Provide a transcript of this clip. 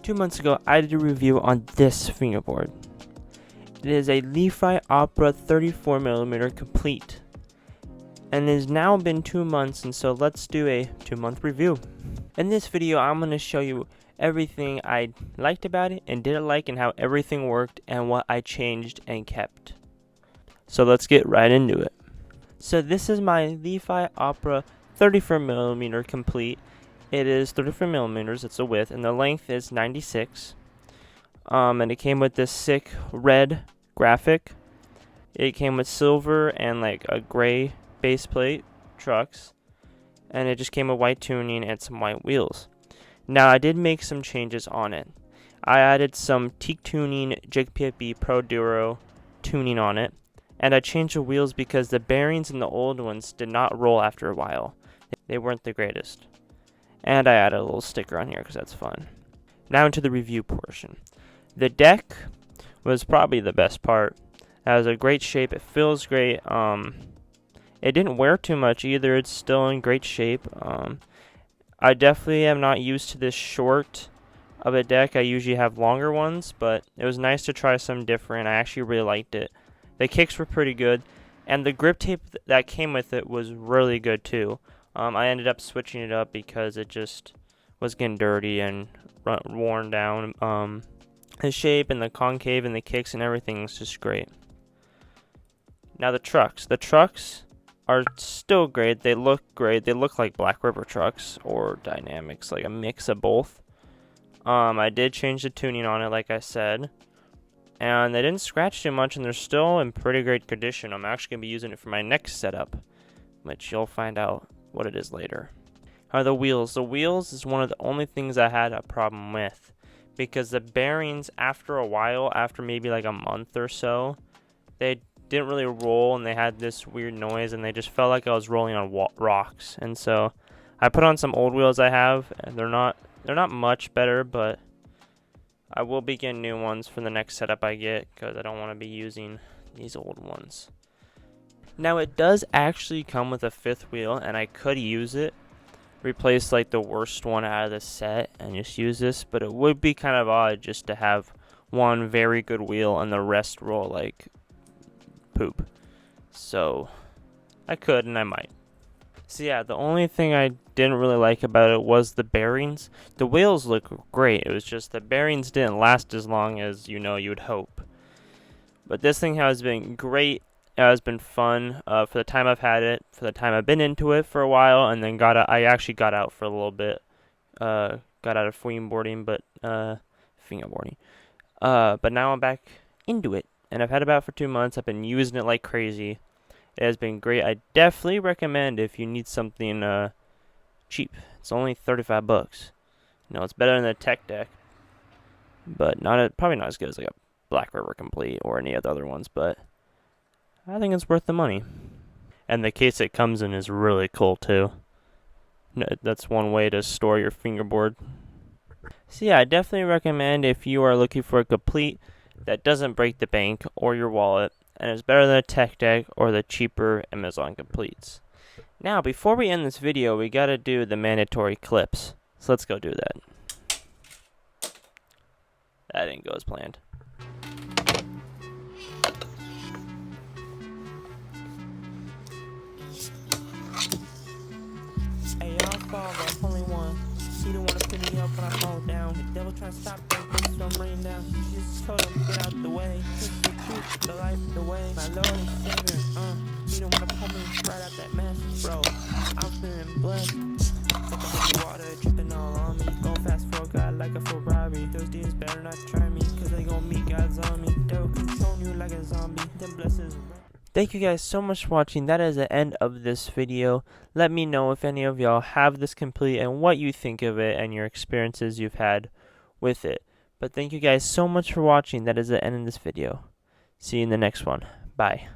2 months ago, I did a review on this fingerboard. It is a Leefai Op3ra 34mm Complete. And it has now been 2 months, and so let's do a 2-month review. In this video, I'm going to show you everything I liked about it and didn't like, and how everything worked and what I changed and kept. So let's get right into it. So this is my Leefai Op3ra 34mm Complete. It is 34mm, it's a width, and the length is 96. And it came with this sick red graphic. It came with silver and like a gray base plate trucks, and it just came with white tuning and some white wheels. Now I did make some changes on it. I added some teak tuning JPFB Pro Duro tuning on it, and I changed the wheels because the bearings in the old ones did not roll after a while. They weren't the greatest. And I added a little sticker on here because that's fun. Now into the review portion. The deck was probably the best part. It has a great shape. It feels great. It didn't wear too much either. It's still in great shape. I definitely am not used to this short of a deck. I usually have longer ones, but it was nice to try something different. I actually really liked it. The kicks were pretty good, and the grip tape that came with it was really good too. I ended up switching it up because it just was getting dirty and worn down. The shape and the concave and the kicks and everything is just great. Now the trucks. The trucks are still great. They look great. They look like Black River trucks or Dynamics, like a mix of both. I did change the tuning on it, like I said. And they didn't scratch too much, and they're still in pretty great condition. I'm actually going to be using it for my next setup, which you'll find out what it is later. The wheels. The wheels is one of the only things I had a problem with, because the bearings, after a while, after maybe like a month or so, they didn't really roll, and they had this weird noise, and they just felt like I was rolling on rocks. And so I put on some old wheels I have, and they're not much better, but I will be getting new ones for the next setup I get, because I don't want to be using these old ones. Now it does actually come with a 5th wheel, and I could use it, replace like the worst one out of the set and just use this, but it would be kind of odd just to have one very good wheel and the rest roll like poop. So I could, and I might. So yeah, the only thing I didn't really like about it was the bearings. The wheels look great, it was just the bearings didn't last as long as you would hope. But this thing has been great. It has been fun for the time I've had it, for the time I've been into it for a while, and then I actually got out for a little bit. Got out of fingerboarding, but now I'm back into it, and I've had it about for 2 months. I've been using it like crazy. It has been great. I definitely recommend if you need something cheap. It's only $35. It's better than the tech deck, but probably not as good as like a Black River Complete or any of the other ones, but I think it's worth the money. And the case it comes in is really cool too. That's one way to store your fingerboard. So yeah, I definitely recommend if you are looking for a Complete that doesn't break the bank or your wallet, and is better than a tech deck or the cheaper Amazon Completes. Now, before we end this video, we gotta do the mandatory clips. So let's go do that. That didn't go as planned. Hey, y'all fall, I'm only one. She don't wanna put me up when I fall down. The devil trying to stop me from raining down. She just told him get out the way. This is the truth, the life, the way. My Lord and Savior, he don't wanna pull me right out that mess, bro. I'm feeling blessed. Take a holy water, dripping all on me. Going fast for God like a Ferrari. Those demons better not try me, cause they gon' meet God's on me. They'll control you like a zombie. Them blessings. Thank you guys so much for watching. That is the end of this video. Let me know if any of y'all have this Complete and what you think of it and your experiences you've had with it. But thank you guys so much for watching. That is the end of this video. See you in the next one. Bye.